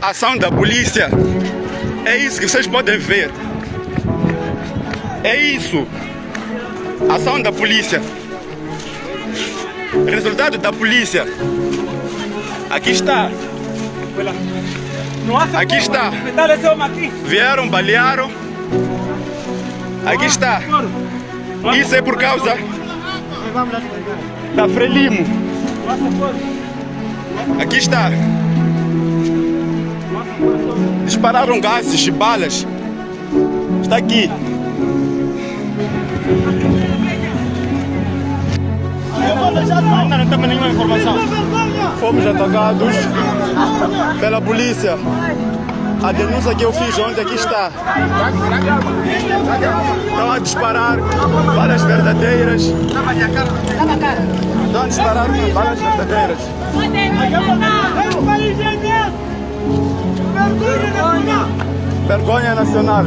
a ação da polícia. É isso que vocês podem ver. É isso. Ação da polícia. Resultado da polícia. Aqui está. Aqui está. Vieram, balearam. Aqui está. Isso é por causa da Frelimo. Aqui está. Dispararam gases e balas. Está aqui. Ainda não temos nenhuma informação. Fomos atacados pela polícia. A denúncia que eu fiz ontem aqui está. Estão a disparar balas verdadeiras. Estão a disparar balas verdadeiras. Vergonha nacional.